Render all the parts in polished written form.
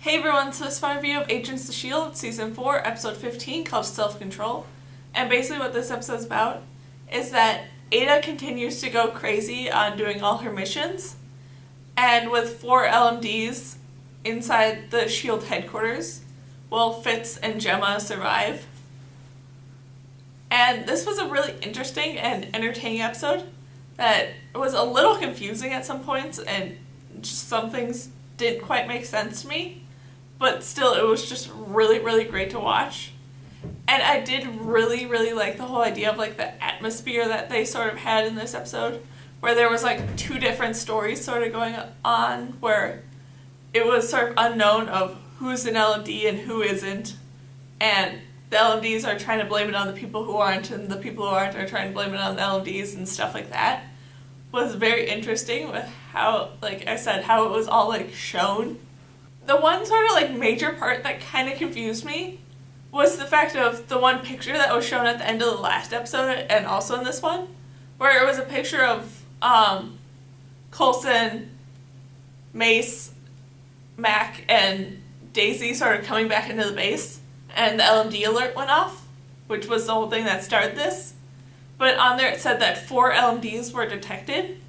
Hey everyone, so this is my review of Agents of S.H.I.E.L.D. Season 4, Episode 15, called Self-Control. And basically what this episode is about is that Ada continues to go crazy on doing all her missions. And with 4 LMDs inside the S.H.I.E.L.D. headquarters, will Fitz and Gemma survive? And this was a really interesting and entertaining episode that was a little confusing at some points, and just some things didn't quite make sense to me. But still, it was just really, really great to watch. And I did really, really like the whole idea of like the atmosphere that they sort of had in this episode, where there was like 2 different stories sort of going on, where it was sort of unknown of who's an LMD and who isn't. And the LMDs are trying to blame it on the people who aren't, and the people who aren't are trying to blame it on the LMDs and stuff like that. Was very interesting with how, like I said, how it was all like shown. The one sort of like major part that kind of confused me was the fact of the one picture that was shown at the end of the last episode and also in this one, where it was a picture of Coulson, Mace, Mac, and Daisy sort of coming back into the base, and the LMD alert went off, which was the whole thing that started this. But on there it said that 4 LMDs were detected,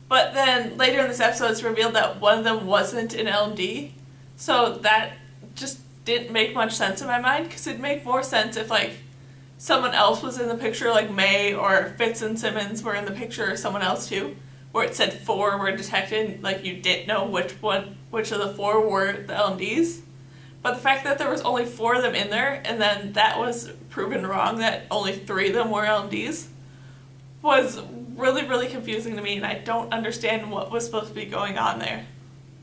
but then later in this episode it's revealed that one of them wasn't an LMD. So that just didn't make much sense in my mind, because it'd make more sense if like someone else was in the picture, like May or Fitz and Simmons were in the picture, or someone else too, where it said 4 were detected, like you didn't know which of the 4 were the LMDs. But the fact that there was only 4 of them in there, and then that was proven wrong, that only 3 of them were LMDs, was really, really confusing to me, and I don't understand what was supposed to be going on there.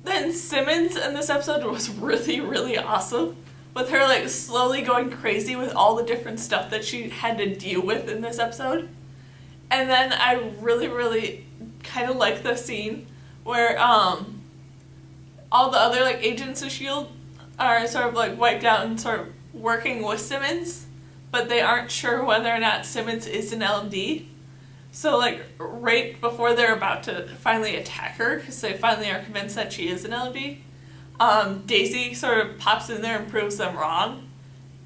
Then Simmons in this episode was really, really awesome, with her like slowly going crazy with all the different stuff that she had to deal with in this episode. And then I really, really kind of like the scene where all the other like agents of S.H.I.E.L.D. are sort of like wiped out and sort of working with Simmons, but they aren't sure whether or not Simmons is an LMD. So like right before they're about to finally attack her, because they finally are convinced that she is an LMD, Daisy sort of pops in there and proves them wrong.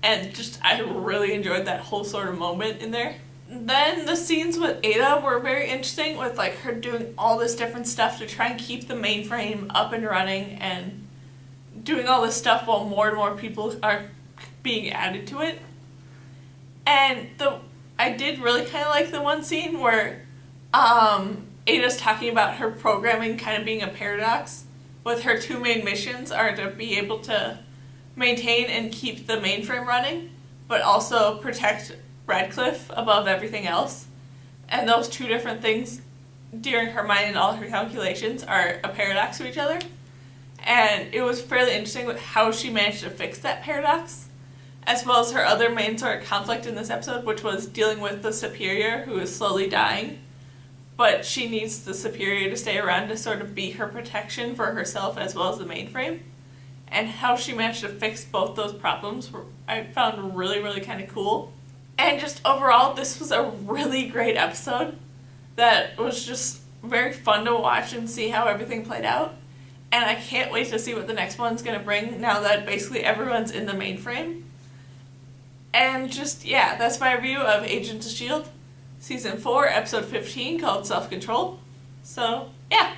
And just, I really enjoyed that whole sort of moment in there. Then the scenes with Ada were very interesting, with like her doing all this different stuff to try and keep the mainframe up and running, and doing all this stuff while more and more people are being added to it. And I did really kind of like the one scene where Ada's talking about her programming kind of being a paradox, with her 2 main missions are to be able to maintain and keep the mainframe running, but also protect Radcliffe above everything else. And those 2 different things during her mind and all her calculations are a paradox to each other. And it was fairly interesting with how she managed to fix that paradox, as well as her other main sort of conflict in this episode, which was dealing with the Superior, who is slowly dying, but she needs the Superior to stay around to sort of be her protection for herself as well as the mainframe. And how she managed to fix both those problems I found really, really kind of cool. And just overall, this was a really great episode that was just very fun to watch and see how everything played out. And I can't wait to see what the next one's going to bring, now that basically everyone's in the mainframe. And just, yeah, that's my review of Agents of S.H.I.E.L.D. Season 4, Episode 15, called Self-Control. So, yeah.